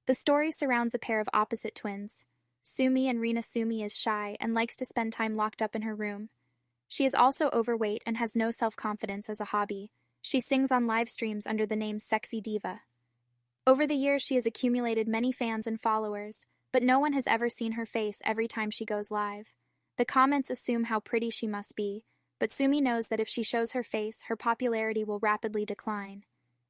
The story surrounds a pair of opposite twins. Sumi and Rina. Sumi is shy and likes to spend time locked up in her room. She is also overweight and has no self-confidence as a hobby. She sings on live streams under the name Sexy Diva. Over the years, she has accumulated many fans and followers, but no one has ever seen her face every time she goes live. The comments assume how pretty she must be, but Sumi knows that if she shows her face, her popularity will rapidly decline.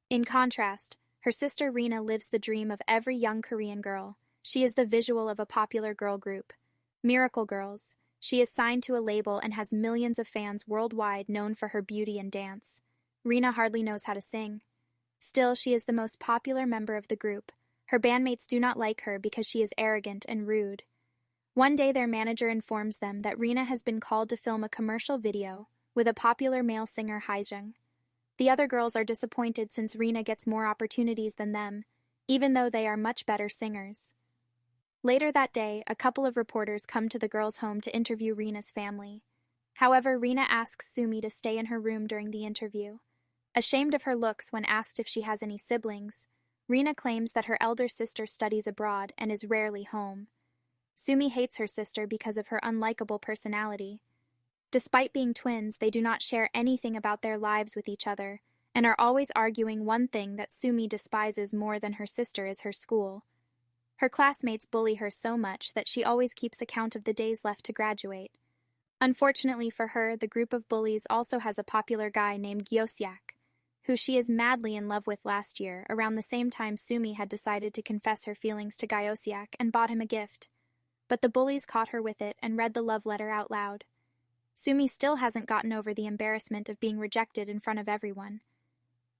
In contrast, her sister Rina lives the dream of every young Korean girl. She is the visual of a popular girl group, Miracle Girls. She is signed to a label and has millions of fans worldwide known for her beauty and dance. Rina hardly knows how to sing. Still, she is the most popular member of the group. Her bandmates do not like her because she is arrogant and rude. One day their manager informs them that Rina has been called to film a commercial video with a popular male singer Haejung. The other girls are disappointed since Rina gets more opportunities than them, even though they are much better singers. Later that day, a couple of reporters come to the girls' home to interview Rina's family. However, Rina asks Sumi to stay in her room during the interview. Ashamed of her looks when asked if she has any siblings, Rina claims that her elder sister studies abroad and is rarely home. Sumi hates her sister because of her unlikable personality. Despite being twins, they do not share anything about their lives with each other, and are always arguing. One thing that Sumi despises more than her sister is her school. Her classmates bully her so much that she always keeps account of the days left to graduate. Unfortunately for her, the group of bullies also has a popular guy named Gyosiak, who she is madly in love with. Last year, around the same time, Sumi had decided to confess her feelings to Gyosiak and bought him a gift. But the bullies caught her with it and read the love letter out loud. Sumi still hasn't gotten over the embarrassment of being rejected in front of everyone.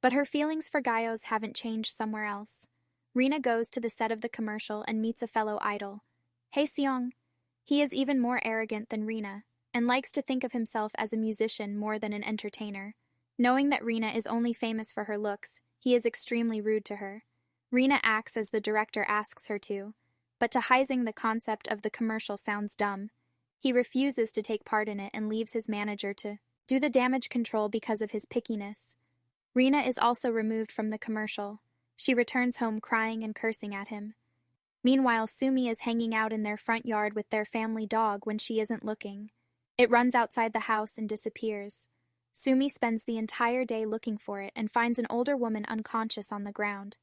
But her feelings for Gyos haven't changed somewhere else. Rina goes to the set of the commercial and meets a fellow idol, Haeseong. He is even more arrogant than Rina, and likes to think of himself as a musician more than an entertainer. Knowing that Rina is only famous for her looks, he is extremely rude to her. Rina acts as the director asks her to, but to Haesung the concept of the commercial sounds dumb. He refuses to take part in it and leaves his manager to do the damage control because of his pickiness. Rina is also removed from the commercial. She returns home crying and cursing at him. Meanwhile, Sumi is hanging out in their front yard with their family dog when she isn't looking. It runs outside the house and disappears. Sumi spends the entire day looking for it and finds an older woman unconscious on the ground.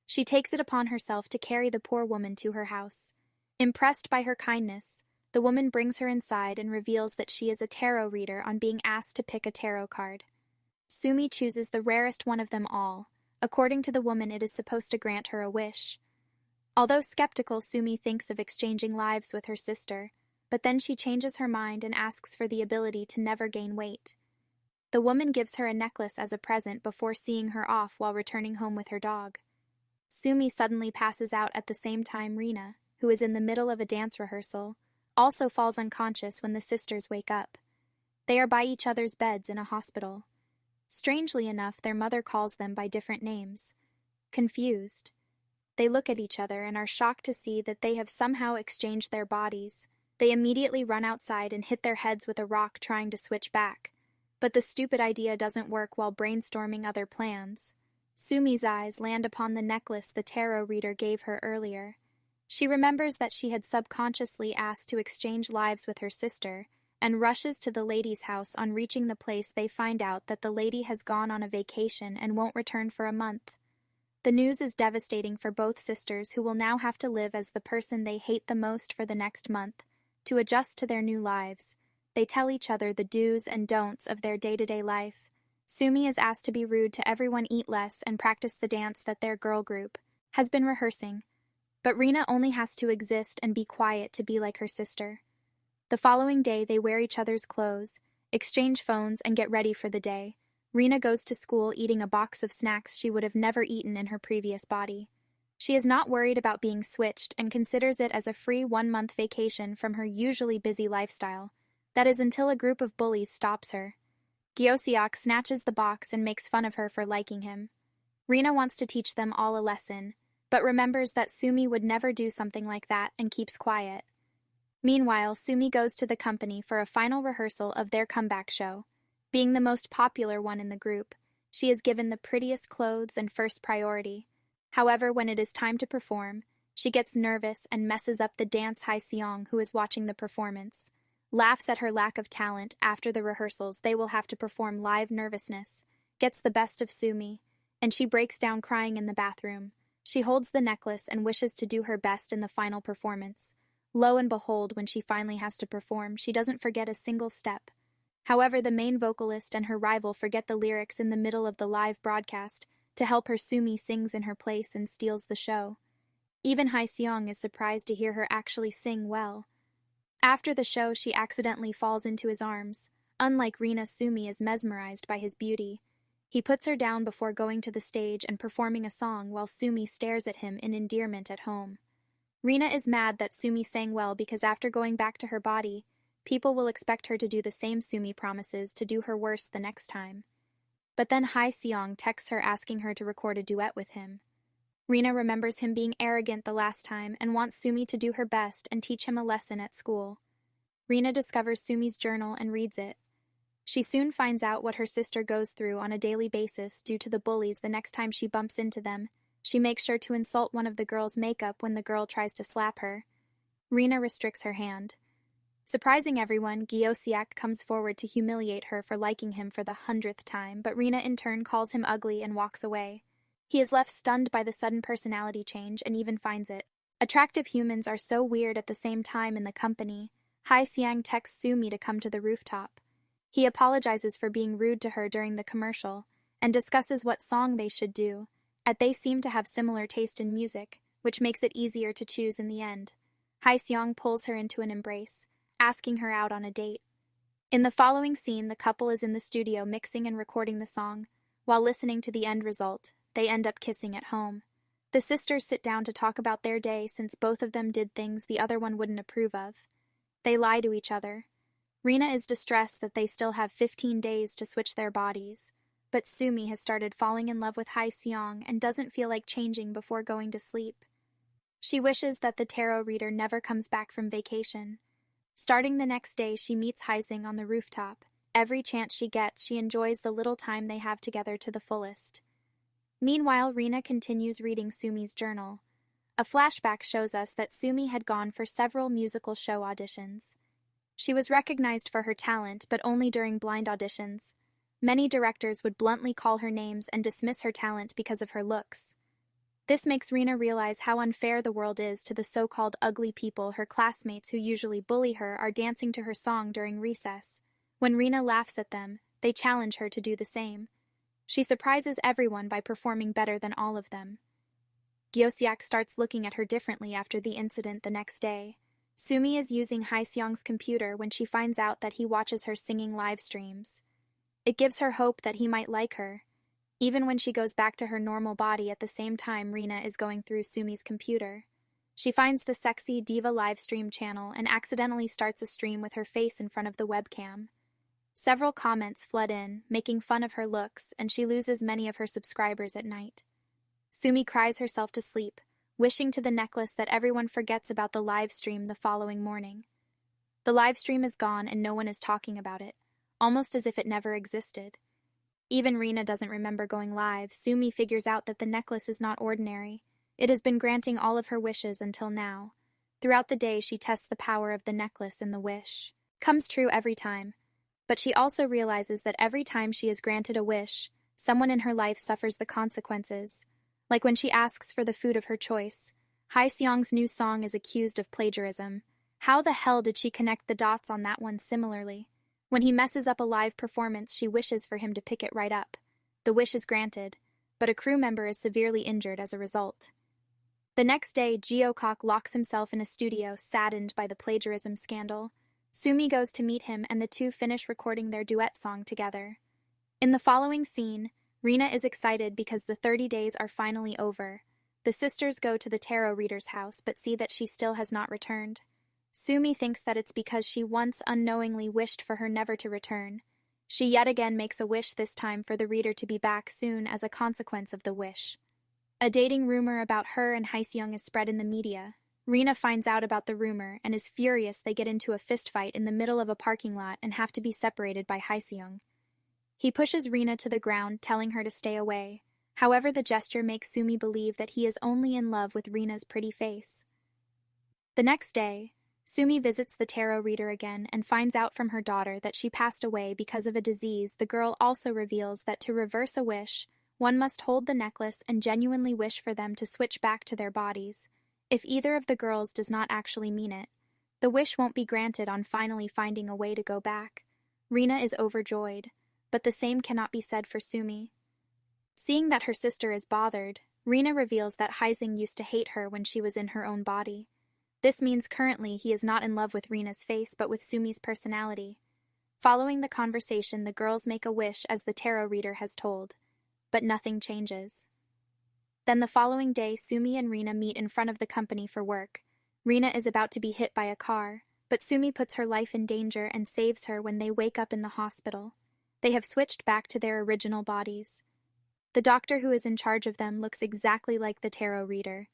She takes it upon herself to carry the poor woman to her house. Impressed by her kindness, the woman brings her inside and reveals that she is a tarot reader on being asked to pick a tarot card. Sumi chooses the rarest one of them all. According to the woman, it is supposed to grant her a wish. Although skeptical, Sumi thinks of exchanging lives with her sister, but then she changes her mind and asks for the ability to never gain weight. The woman gives her a necklace as a present before seeing her off while returning home with her dog. Sumi suddenly passes out at the same time. Rina, who is in the middle of a dance rehearsal, also falls unconscious when the sisters wake up. They are by each other's beds in a hospital. Strangely enough, their mother calls them by different names. Confused, they look at each other and are shocked to see that they have somehow exchanged their bodies. They immediately run outside and hit their heads with a rock trying to switch back. But the stupid idea doesn't work while brainstorming other plans. Sumi's eyes land upon the necklace the tarot reader gave her earlier. She remembers that she had subconsciously asked to exchange lives with her sister, and rushes to the lady's house. On reaching the place, they find out that the lady has gone on a vacation and won't return for a month. The news is devastating for both sisters, who will now have to live as the person they hate the most for the next month. To adjust to their new lives, they tell each other the do's and don'ts of their day-to-day life. Sumi is asked to be rude to everyone, eat less, and practice the dance that their girl group has been rehearsing. But Rina only has to exist and be quiet to be like her sister. The following day, they wear each other's clothes, exchange phones, and get ready for the day. Rina goes to school eating a box of snacks she would have never eaten in her previous body. She is not worried about being switched and considers it as a free 1-month vacation from her usually busy lifestyle. That is until a group of bullies stops her. Gyosiak snatches the box and makes fun of her for liking him. Rina wants to teach them all a lesson, but remembers that Sumi would never do something like that and keeps quiet. Meanwhile, Sumi goes to the company for a final rehearsal of their comeback show. Being the most popular one in the group, she is given the prettiest clothes and first priority. However, when it is time to perform, She gets nervous and messes up the dance Hye-seong, who is watching the performance. Laughs at her lack of talent. After the rehearsals, they will have to perform live nervousness. Gets the best of Sumi, and she breaks down crying in the bathroom. She holds the necklace and wishes to do her best in the final performance. Lo and behold, when she finally has to perform, she doesn't forget a single step. However, the main vocalist and her rival forget the lyrics in the middle of the live broadcast. To help her, Sumi sings in her place and steals the show. Even Hye-seong is surprised to hear her actually sing well. After the show, she accidentally falls into his arms. Unlike Rina, Sumi is mesmerized by his beauty. He puts her down before going to the stage and performing a song while Sumi stares at him in endearment at home. Rina is mad that Sumi sang well because after going back to her body, people will expect her to do the same. Sumi promises to do her worst the next time. But then Hye-seong texts her asking her to record a duet with him. Rina remembers him being arrogant the last time and wants Sumi to do her best and teach him a lesson at school. Rina discovers Sumi's journal and reads it. She soon finds out what her sister goes through on a daily basis due to the bullies. The next time she bumps into them, she makes sure to insult one of the girls' makeup when the girl tries to slap her. Rina restricts her hand. Surprising everyone, Gyeosiak comes forward to humiliate her for liking him for the 100th time, but Rina in turn calls him ugly and walks away. He is left stunned by the sudden personality change and even finds it. Attractive humans are so weird at the same time in the company. Hye-seong texts Sumi to come to the rooftop. He apologizes for being rude to her during the commercial and discusses what song they should do, as they seem to have similar taste in music, which makes it easier to choose in the end. Hye-seong pulls her into an embrace, asking her out on a date. In the following scene, the couple is in the studio mixing and recording the song. While listening to the end result, they end up kissing at home. The sisters sit down to talk about their day since both of them did things the other one wouldn't approve of. They lie to each other. Rina is distressed that they still have 15 days to switch their bodies, but Sumi has started falling in love with Hye-seong and doesn't feel like changing before going to sleep. She wishes that the tarot reader never comes back from vacation. Starting the next day, she meets Hye-seong on the rooftop. Every chance she gets, she enjoys the little time they have together to the fullest. Meanwhile, Rina continues reading Sumi's journal. A flashback shows us that Sumi had gone for several musical show auditions. She was recognized for her talent, but only during blind auditions. Many directors would bluntly call her names and dismiss her talent because of her looks. This makes Rina realize how unfair the world is to the so-called ugly people. Her classmates who usually bully her are dancing to her song during recess. When Rina laughs at them, they challenge her to do the same. She surprises everyone by performing better than all of them. Gyeosiak starts looking at her differently after the incident the next day. Sumi is using Hye-seong's computer when she finds out that he watches her singing live streams. It gives her hope that he might like her. Even when she goes back to her normal body at the same time, Rina is going through Sumi's computer. She finds the sexy diva live stream channel and accidentally starts a stream with her face in front of the webcam. Several comments flood in, making fun of her looks, and she loses many of her subscribers at night. Sumi cries herself to sleep, wishing to the necklace that everyone forgets about the live stream the following morning. The live stream is gone and no one is talking about it, almost as if it never existed. Even Rina doesn't remember going live. Sumi figures out that the necklace is not ordinary. It has been granting all of her wishes until now. Throughout the day, she tests the power of the necklace and the wish. Comes true every time. But she also realizes that every time she is granted a wish, someone in her life suffers the consequences. Like when she asks for the food of her choice. Hye-seong's new song is accused of plagiarism. How the hell did she connect the dots on that one similarly? When he messes up a live performance, she wishes for him to pick it right up. The wish is granted, but a crew member is severely injured as a result. The next day, Gyeokok locks himself in a studio, saddened by the plagiarism scandal. Sumi goes to meet him and the two finish recording their duet song together. In the following scene, Rina is excited because the 30 days are finally over. The sisters go to the tarot reader's house but see that she still has not returned. Sumi thinks that it's because she once unknowingly wished for her never to return. She yet again makes a wish, this time for the reader to be back soon as a consequence of the wish. A dating rumor about her and Hye-seong is spread in the media. Rina finds out about the rumor and is furious. They get into a fistfight in the middle of a parking lot and have to be separated by Hye-seong. He pushes Rina to the ground, telling her to stay away. However, the gesture makes Sumi believe that he is only in love with Rina's pretty face. The next day, Sumi visits the tarot reader again and finds out from her daughter that she passed away because of a disease. The girl also reveals that to reverse a wish, one must hold the necklace and genuinely wish for them to switch back to their bodies. If either of the girls does not actually mean it, the wish won't be granted on finally finding a way to go back. Rina is overjoyed, but the same cannot be said for Sumi. Seeing that her sister is bothered, Rina reveals that Heising used to hate her when she was in her own body. This means currently he is not in love with Rina's face but with Sumi's personality. Following the conversation, the girls make a wish as the tarot reader has told, but nothing changes. Then the following day, Sumi and Rina meet in front of the company for work. Rina is about to be hit by a car, but Sumi puts her life in danger and saves her when they wake up in the hospital. They have switched back to their original bodies. The doctor who is in charge of them looks exactly like the tarot reader.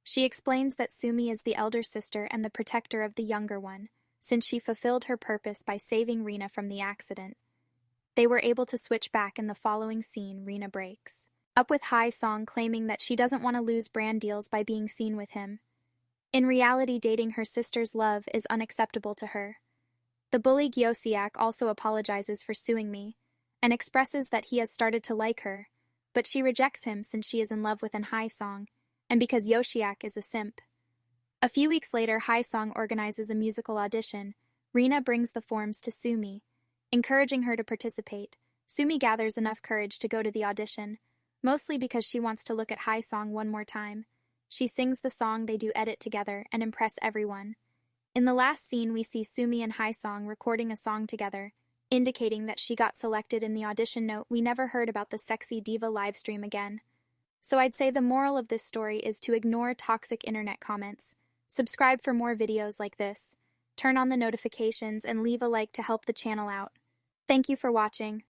She explains that Sumi is the elder sister and the protector of the younger one, since she fulfilled her purpose by saving Rina from the accident. They were able to switch back. In the following scene, Rina breaks up with Hae-song, claiming that she doesn't want to lose brand deals by being seen with him. In reality, dating her sister's love is unacceptable to her. The bully Gyosiak also apologizes for suing me, and expresses that he has started to like her, but she rejects him since she is in love with an Hae-song, and because Yoshiak is a simp. A few weeks later, Hae-song organizes a musical audition. Rina brings the forms to Sumi, encouraging her to participate. Sumi gathers enough courage to go to the audition, mostly because she wants to look at Hae-song one more time. She sings the song, they do edit together, and impress everyone. In the last scene, we see Sumi and Hae-song recording a song together, indicating that she got selected in the audition. Note, we never heard about the sexy diva livestream again. So I'd say the moral of this story is to ignore toxic internet comments, subscribe for more videos like this, turn on the notifications, and leave a like to help the channel out. Thank you for watching.